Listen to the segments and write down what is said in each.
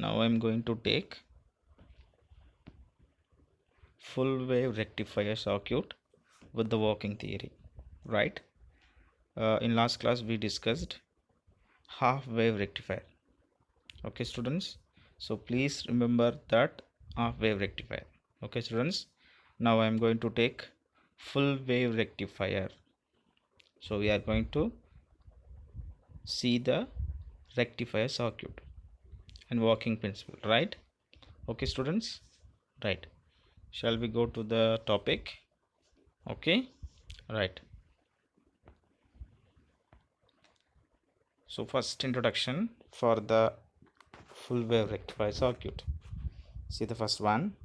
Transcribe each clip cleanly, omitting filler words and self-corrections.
Now I'm going to take full wave rectifier circuit with the working theory, right? In last class we discussed half wave rectifier. Okay students, so please remember that half wave rectifier. Okay students, now I'm going to take full wave rectifier. So we are going to see the rectifier circuit and working principle, right? Okay students, right? Shall we go to the topic? Okay, right. So first introduction for the full wave rectifier circuit. See the first one.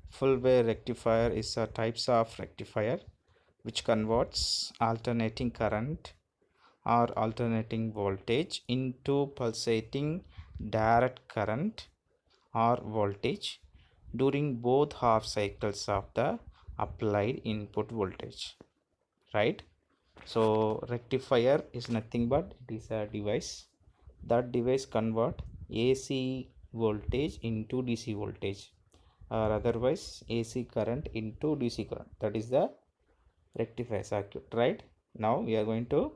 Full wave rectifier is a types of rectifier which converts alternating current or alternating voltage into pulsating direct current or voltage during both half cycles of the applied input voltage, right? So rectifier is nothing but it is a device. That device convert AC voltage into DC voltage or otherwise AC current into DC current. That is the rectifier circuit, right? Now we are going to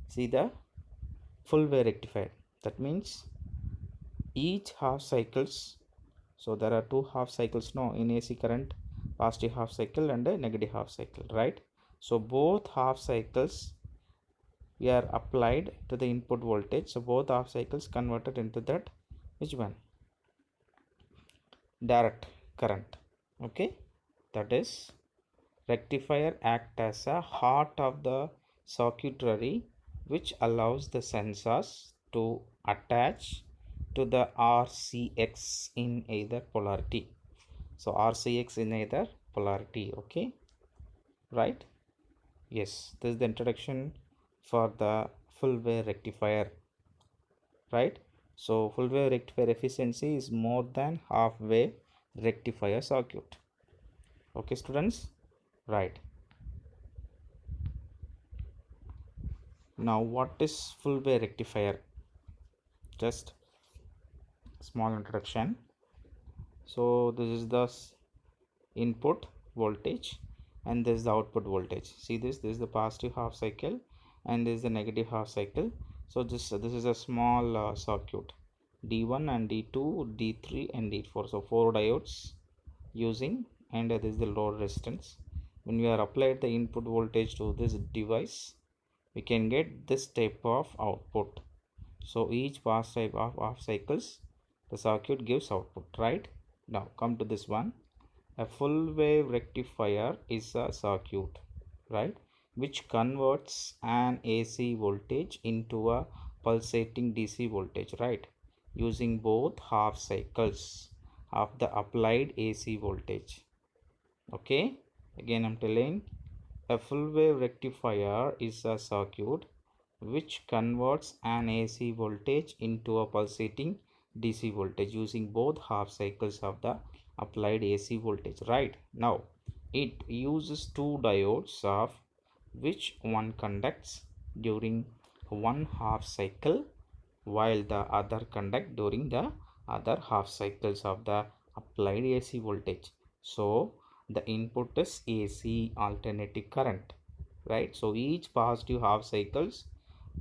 see the full wave rectifier. That means each half cycles. So there are two half cycles now in AC current, positive half cycle and a negative half cycle, right? So both half cycles we are applied to the input voltage. So both half cycles converted into that which one? Direct current. Okay, that is rectifier act as a heart of the circuitry which allows the sensors to attach to the RCX in either polarity. So RCX in either polarity. Okay, right? Yes, this is the introduction for the full wave rectifier, right? So full wave rectifier efficiency is more than half wave rectifier circuit. Okay students, right? Now what is full wave rectifier? Just small introduction. So this is the input voltage and this is the output voltage. See this is the positive half cycle and this is the negative half cycle. So this is a small circuit, D1 and D2, D3 and D4. So 4 diodes using, and this is the load resistance. When we are applied the input voltage to this device, we can get this type of output. So each pass type of half cycles the circuit gives output, right? Now come to this one. A full wave rectifier is a circuit, right, which converts an AC voltage into a pulsating DC voltage, right, using both half cycles of the applied AC voltage. Okay, again I'm telling, a full wave rectifier is a circuit which converts an AC voltage into a pulsating DC voltage using both half cycles of the applied AC voltage, right? Now it uses two diodes of which one conducts during one half cycle while the other conduct during the other half cycles of the applied AC voltage. So the input is AC alternating current, right? So each positive half cycles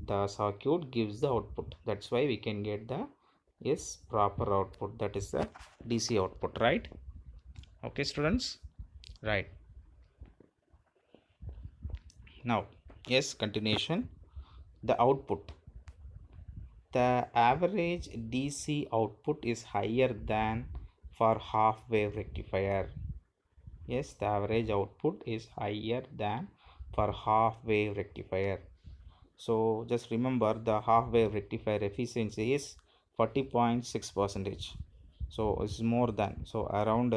the circuit gives the output. That's why we can get the proper output, that is the DC output, right? Okay students, right? Now continuation. The output, the average DC output is higher than for half wave rectifier. Yes, the average output is higher than for half wave rectifier. So just remember the half wave rectifier efficiency is 40.6%. So it's more than, so around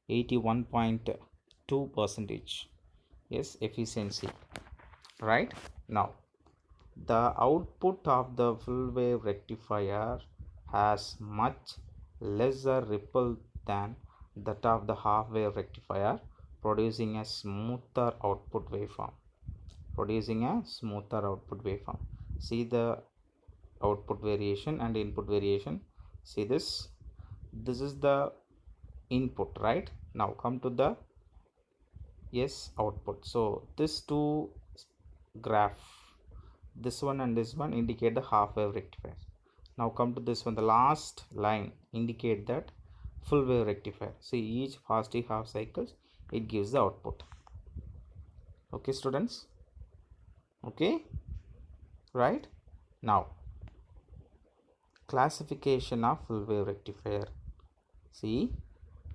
81.2%. Yes, efficiency, right? Now the output of the full wave rectifier has much lesser ripple than that of the half wave rectifier, producing a smoother output waveform. See the output variation and input variation. See this, this is the input, right? Now come to the output. So this two graph, this one and this one, indicate the half wave rectifier. Now come to this one, the last line indicate that full wave rectifier. See, each positive half cycles, it gives the output. Okay students, okay, right? Now classification of full wave rectifier. See,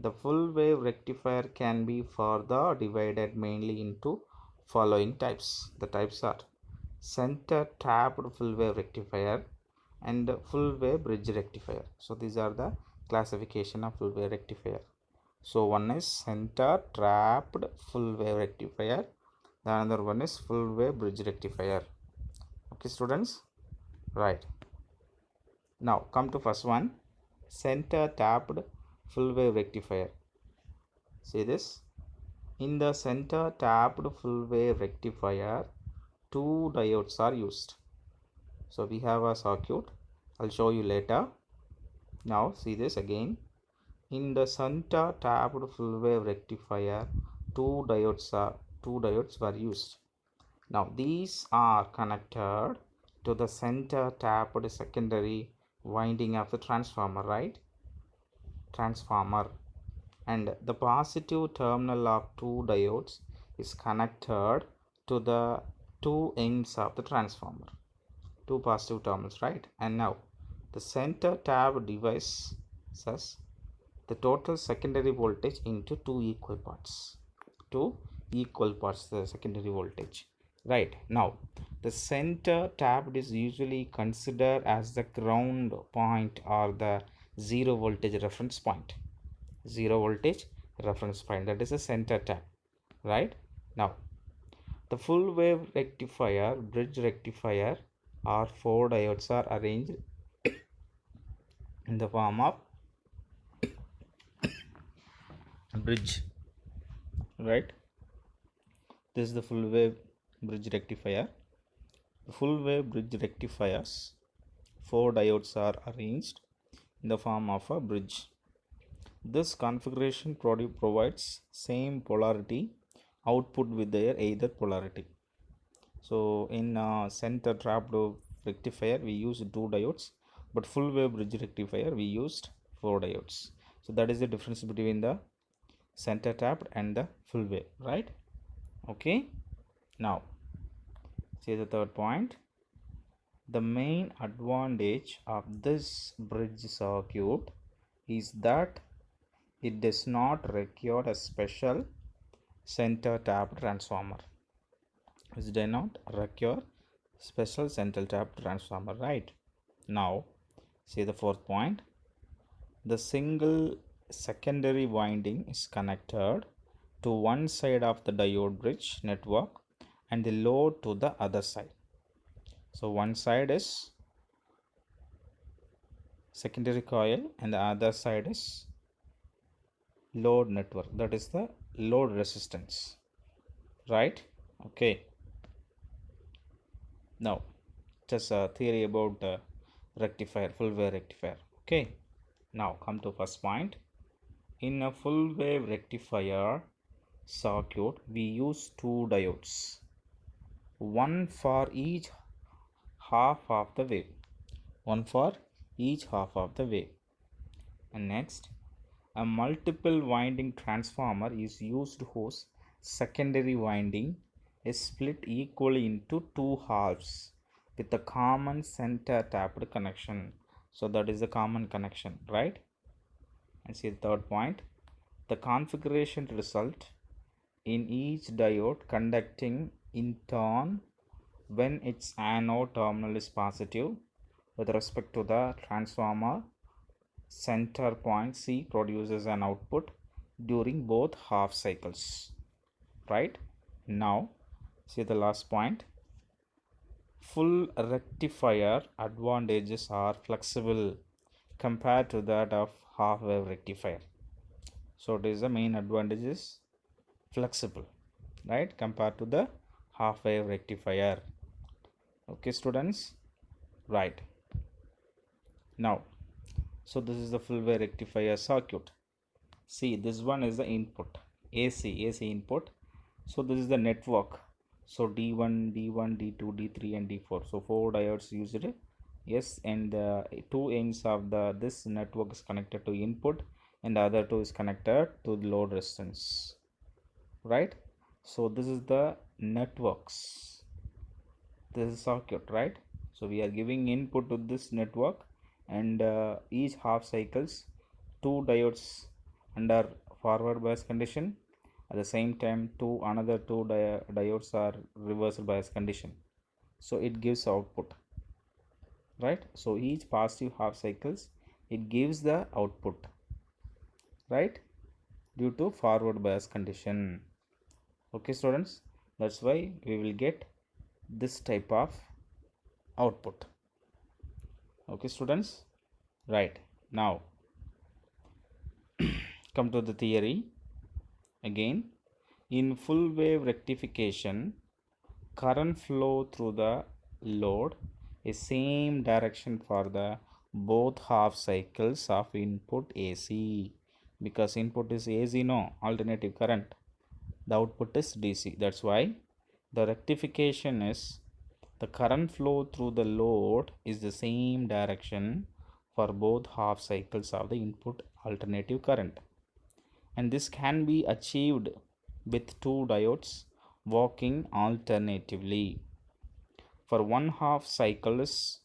the full wave rectifier can be further divided mainly into following types. The types are center tapped full wave rectifier and full wave bridge rectifier. So these are the classification of full wave rectifier. So one is center tapped full wave rectifier, the another one is full wave bridge rectifier. Okay students, right? Now come to first one, center tapped full wave rectifier. See this, in the center tapped full wave rectifier, two diodes are used. So we have a circuit, I'll show you later. Now see this again, in the center tapped full wave rectifier, two diodes were used. Now these are connected to the center tapped secondary winding of the transformer, right? Transformer, and the positive terminal of two diodes is connected to the two ends of the transformer, two positive terminals, right? And now the center tap divides the total secondary voltage into two equal parts, the secondary voltage, right? Now the center tapped is usually considered as the ground point or the zero voltage reference point, that is a center tap, right? Now the full wave rectifier, bridge rectifier, or four diodes are arranged in the form of bridge, right? This is the full wave bridge rectifier. The full wave bridge rectifiers, four diodes are arranged in the form of a bridge. This configuration provides same polarity output with their either polarity. So in center tapped rectifier we use two diodes, but full wave bridge rectifier we used four diodes. So that is the difference between the center tapped and the full wave, right? Okay, now see the third point. The main advantage of this bridge circuit is that it does not require a special center tap transformer. It does not require special center tap transformer, right? Now see the fourth point. The single secondary winding is connected to one side of the diode bridge network and the load to the other side. So one side is secondary coil and the other side is load network, that is the load resistance, right? Okay, now just a theory about rectifier, full wave rectifier. Okay, now come to first point. In a full wave rectifier circuit we use two diodes, one for each half of the wave, and next a multiple winding transformer is used whose secondary winding is split equally into two halves with a common center tapped connection. So that is the common connection, right? And see the third point. The configuration result in each diode conducting in turn when its anode terminal is positive with respect to the transformer center point C produces an output during both half cycles, right? Now see the last point. Full rectifier advantages are flexible compared to that of half wave rectifier. So it is the main advantage is flexible, right, compared to the half wave rectifier. Okay students, right? Now So this is the full wave rectifier circuit. See, this one is the input, AC input. So this is the network. So D1, D1, D2, D3 and D4. So 4 diodes used. Yes, and the two ends of this network is connected to input and the other two is connected to the load resistance. Right? So this is the networks. This is circuit, right? So we are giving input to this network, and each half cycles two diodes under forward bias condition. At the same time, another two diodes are reverse bias condition. So it gives output, right? So each positive half cycles, it gives the output, right, due to forward bias condition. Okay students, that's why we will get this type of output. Okay students, right. Now come to the theory again. In full wave rectification, current flow through the load is same direction for the both half cycles of input AC, because input is AC, no alternative current, the output is DC. That's why the rectification is the current flow through the load is the same direction for both half cycles of the input alternative current, and this can be achieved with two diodes working alternatively. For one half cycles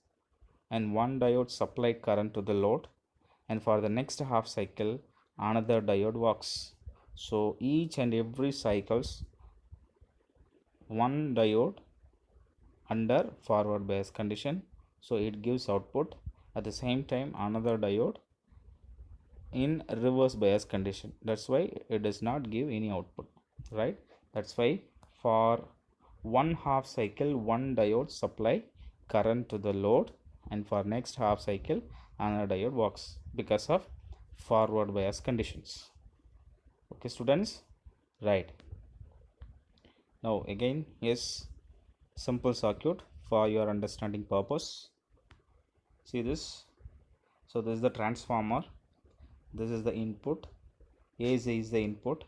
and one diode supply current to the load, and for the next half cycle another diode works. So each and every cycles one diode under forward bias condition, so it gives output. At the same time another diode in reverse bias condition, that's why it does not give any output, right? That's why for one half cycle one diode supply current to the load, and for next half cycle another diode works because of forward bias conditions. Okay students, right. Now again, yes, simple circuit for your understanding purpose. See this. So this is the transformer, this is the input, AC is the input.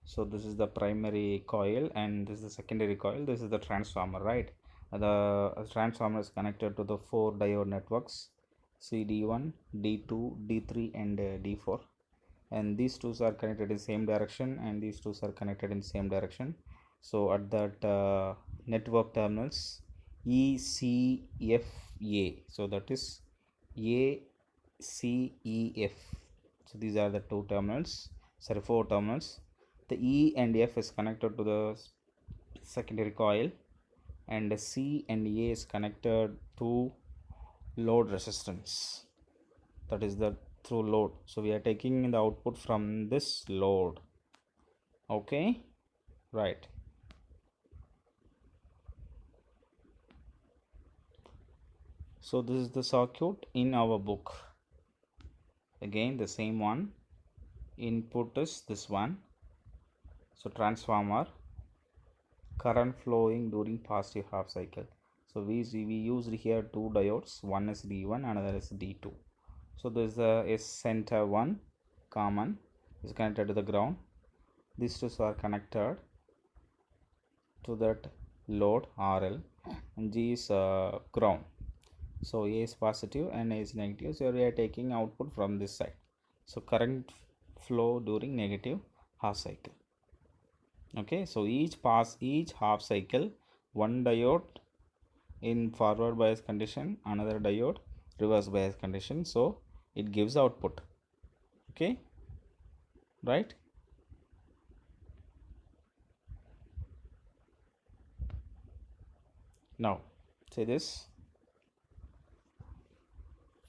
So this is the primary coil and this is the secondary coil, this is the transformer, right? The transformer is connected to the four diode networks, CD1, D2, D3 and D4, and these two are connected in same direction and these two are connected in same direction. So at that network terminals ECFA, so that is ACEF. So these are the two terminals, sorry, four terminals. The E and F is connected to the secondary coil, and C and A is connected to load resistance, that is the through load. So we are taking the output from this load. Okay, right. So this is the circuit in our book. Again the same one, input is this one. So transformer, current flowing during positive half cycle. So we used here two diodes, one is D1, another is D2. So this is center one common is connected to the ground. These two are connected to that load RL, and G is ground. So A is positive and A is negative, so we are taking output from this side. So current flow during negative half cycle. Okay, so each half cycle one diode in forward bias condition, another diode reverse bias condition, so it gives output. Okay, right. Now say this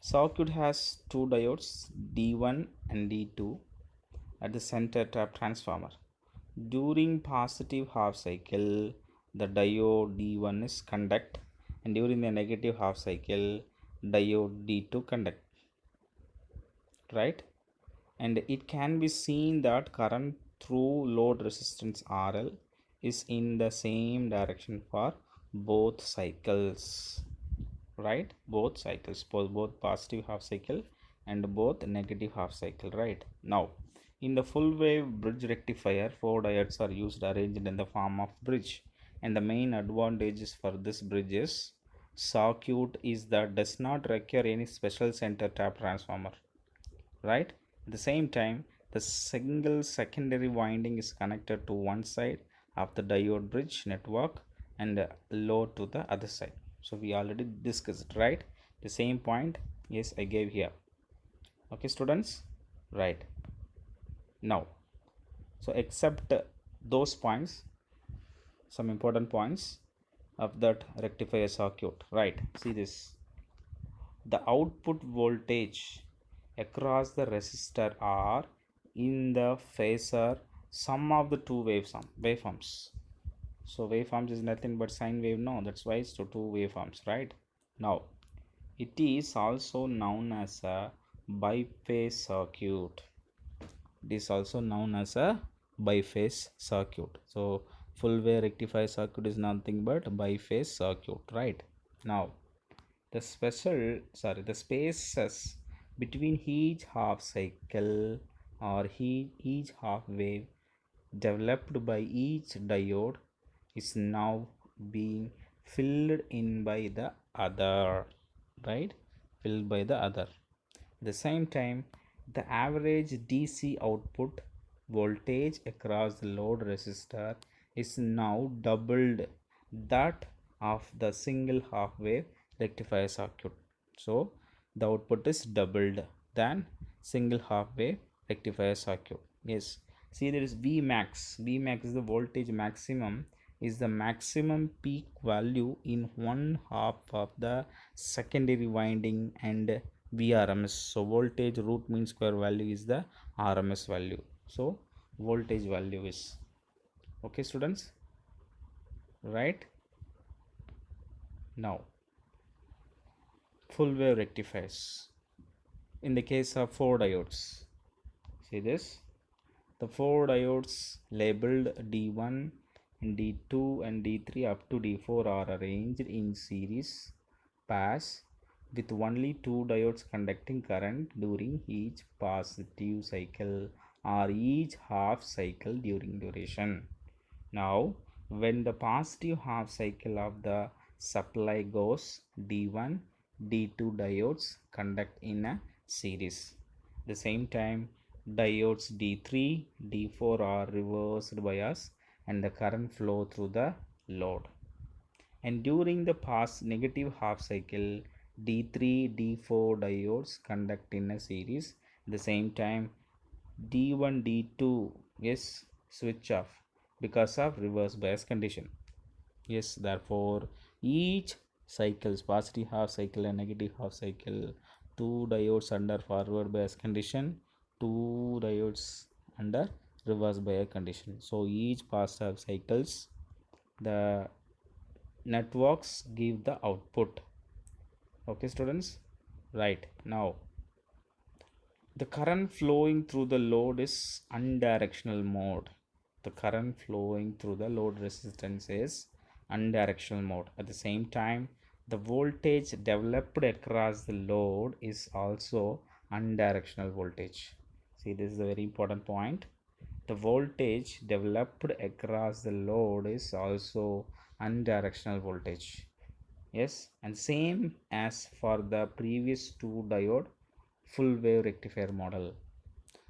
circuit has two diodes D1 and D2 at the center tap transformer. During positive half cycle the diode D1 is conduct, and during the negative half cycle diode D2 conduct, right? And it can be seen that current through load resistance RL is in the same direction for both cycles, right? Both cycles, both positive half cycle and both negative half cycle, right? Now, in the full wave bridge rectifier, 4 diodes are used arranged in the form of bridge, and the main advantages for this bridge is circuit is that does not require any special center tap transformer, right? At the same time, the single secondary winding is connected to one side of the diode bridge network and load to the other side. So we already discussed, right? The same point, yes, I gave here. Okay, students, right? Now, so except those points, some important points of that rectifier circuit, right? See this, the output voltage across the resistor are in the phasor sum of the two waveforms. So waveforms is nothing but sine wave, no, that's why it's two waveforms, right? Now it is also known as a biphase circuit. It is also known as a biphase circuit. So full wave rectifier circuit is nothing but biphase circuit, right? Now the the spaces between each half cycle or each half wave developed by each diode is now being filled in by the other, right? Filled by the other. At the same time, the average DC output voltage across the load resistor is now doubled that of the single half wave rectifier circuit. So the output is doubled than single half wave rectifier circuit. Yes, see there is Vmax. Vmax is the voltage maximum, is the maximum peak value in one half of the secondary winding, and VRMS. So voltage root mean square value is the RMS value. So voltage value is, okay students, right? Now full wave rectifiers in the case of 4 diodes. See this, the 4 diodes labeled D1 and D2 and D3 up to D4 are arranged in series pass with only 2 diodes conducting current during each positive cycle or each half cycle during duration. Now when the positive half cycle of the supply goes, D1 D2 diodes conduct in a series. At the same time, diodes D3 D4 are reversed bias and the current flow through the load. And during the past negative half cycle, D3 D4 diodes conduct in a series. At the same time, D1 D2 is switch off because of reverse bias condition. Yes, therefore each cycles, positive half cycle and negative half cycle, 2 diodes under forward bias condition, 2 diodes under reverse bias condition. So each past half cycles the networks give the output. Okay students, right? Now the current flowing through the load is unidirectional mode. The current flowing through the load resistance is unidirectional mode. At the same time, the voltage developed across the load is also unidirectional voltage. See, this is a very important point. The voltage developed across the load is also unidirectional voltage. Yes, and same as for the previous 2 diode full wave rectifier model.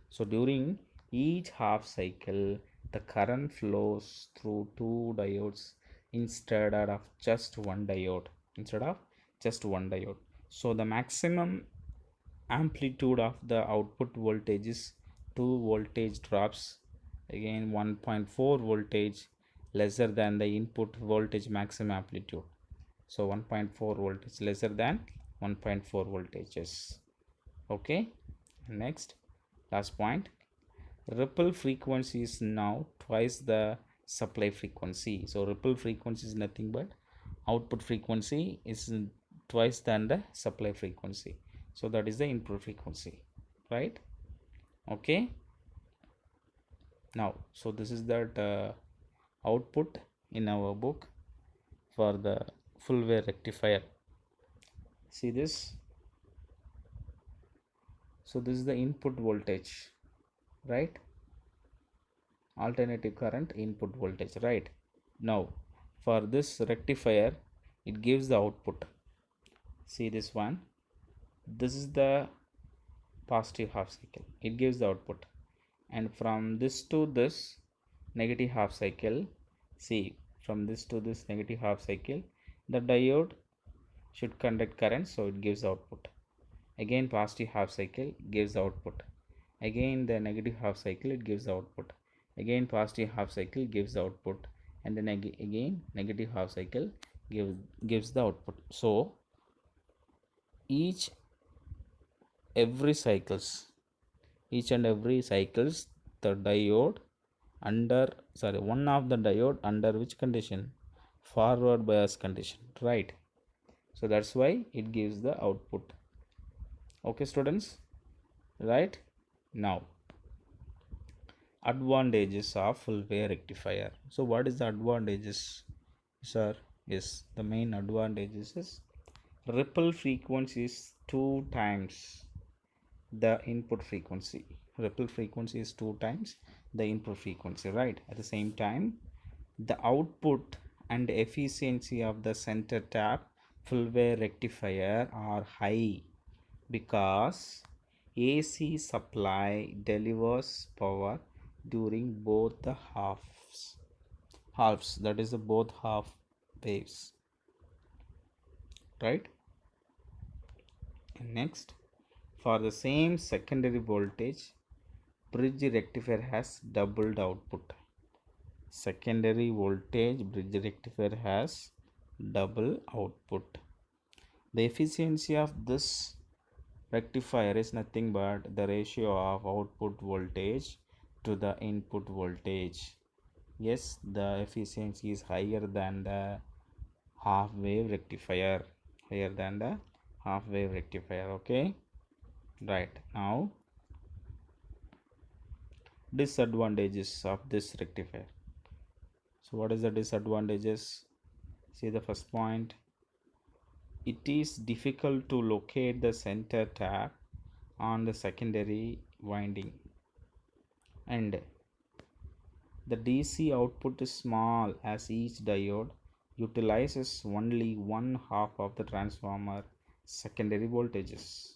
So during each half cycle, the current flows through 2 diodes instead of just one diode. So the maximum amplitude of the output voltage is 2 voltage drops, again 1.4 voltage lesser than the input voltage maximum amplitude. So 1.4 voltage lesser than 1.4 voltages. Okay, next, last point, ripple frequency is now twice the supply frequency. So ripple frequency is nothing but output frequency is twice than the supply frequency. So that is the input frequency, right? Okay, now so this is that output in our book for the full wave rectifier. See this, So this is the input voltage, right? Alternating current input voltage, right? Now for this rectifier, it gives the output. See this one, this is the positive half cycle, it gives the output. And from this to this negative half cycle, see, from this to this negative half cycle, the diode should conduct current, so it gives output. Again positive half cycle gives output. Again the negative half cycle, it gives output. Again positive half cycle gives output. And then again negative half cycle gives the output. So each and every cycles, the diode under, sorry, one of the diode under which condition? Forward bias condition, right? So that's why it gives the output. Okay students, right? Now advantages of full wave rectifier. So what is the advantages, sir? Yes, the main advantages is ripple frequency is 2 times the input frequency. Ripple frequency is 2 times the input frequency, right? At the same time, the output and efficiency of the center tap full wave rectifier are high because AC supply delivers power during both the halves, that is the both half waves, right? And next, for the same secondary voltage, bridge rectifier has doubled output. Secondary voltage bridge rectifier has double output. The efficiency of this rectifier is nothing but the ratio of output voltage to the input voltage. Yes, the efficiency is higher than the half wave rectifier, okay, right? Now disadvantages of this rectifier. So what is the disadvantages? See the first point, it is difficult to locate the center tap on the secondary winding, and the DC output is small as each diode utilizes only one half of the transformer secondary voltages.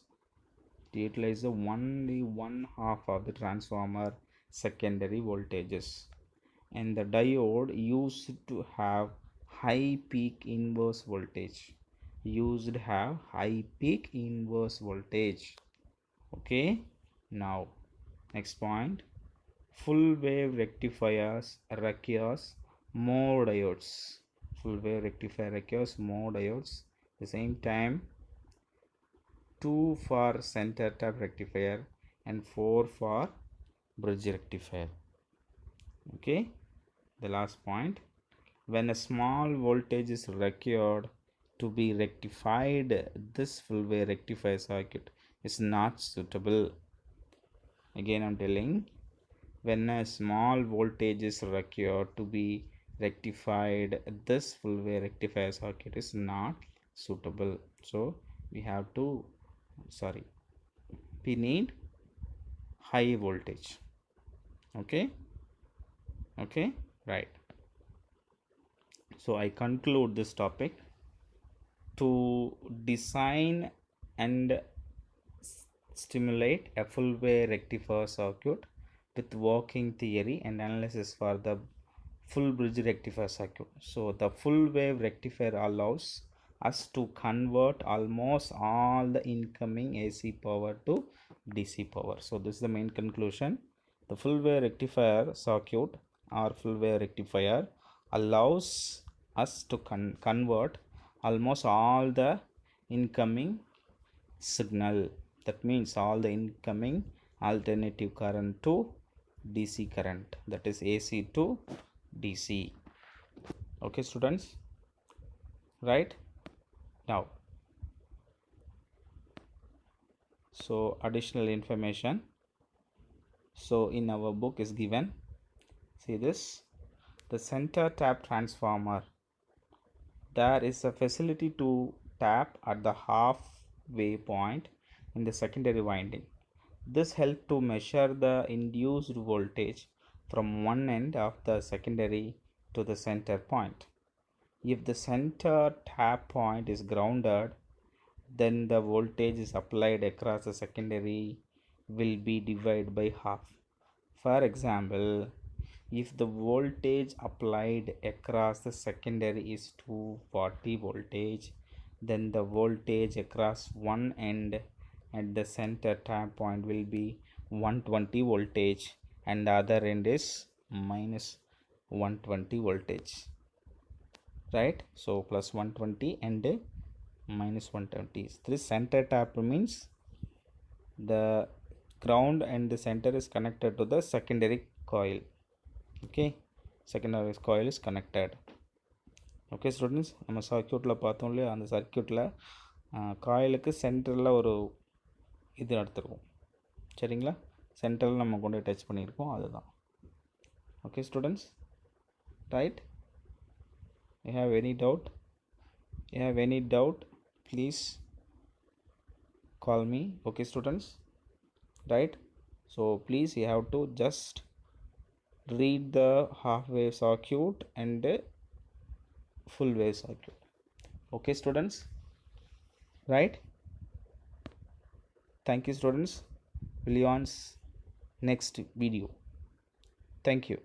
It utilizes only one half of the transformer secondary voltages, and the diode used to have high peak inverse voltage. Okay, now next point, full wave rectifiers requires more diodes. At the same time, 2 for center tap rectifier and 4 for bridge rectifier. Okay, the last point, when a small voltage is required to be rectified, this full wave rectifier circuit is not suitable. Again I'm telling, when a small voltage is required to be rectified, this full wave rectifier circuit is not suitable. So we need high voltage. Okay, right? So I conclude this topic. To design and stimulate a full wave rectifier circuit with working theory and analysis for the full bridge rectifier circuit. So the full wave rectifier allows us to convert almost all the incoming AC power to DC power. So this is the main conclusion. The full wave rectifier circuit or full wave rectifier allows us to convert almost all the incoming signal, that means all the incoming alternative current to DC current, that is AC to DC. Okay students, right? Now, so additional information, so in our book is given, see this, the center tap transformer, there is a facility to tap at the halfway point in the secondary winding. This helps to measure the induced voltage from one end of the secondary to the center point. If the center tap point is grounded, then the voltage is applied across the secondary will be divided by half. For example, if the voltage applied across the secondary is 240 voltage, then the voltage across one end at the center tap point will be 120 voltage and the other end is minus 120 voltage, right? So plus 120 and minus 120. This center tap means the ground and the center is connected to the secondary coil. Okay, secondary coil is connected. Okay students, நம்ம சர்க்யூட்டில் பார்த்தோம் இல்லையா, அந்த சர்க்யூட்டில் காயிலுக்கு சென்டரில் ஒரு இது எடுத்துருக்கோம். சரிங்களா, சென்டரில் நம்ம கொண்டு டச் பண்ணியிருக்கோம், அதுதான். Okay students, right? You have any doubt please call me. Okay students, right? So please you have to just read the half wave circuit and full wave circuit. Okay students, right? Thank you students. Will you on next video. Thank you.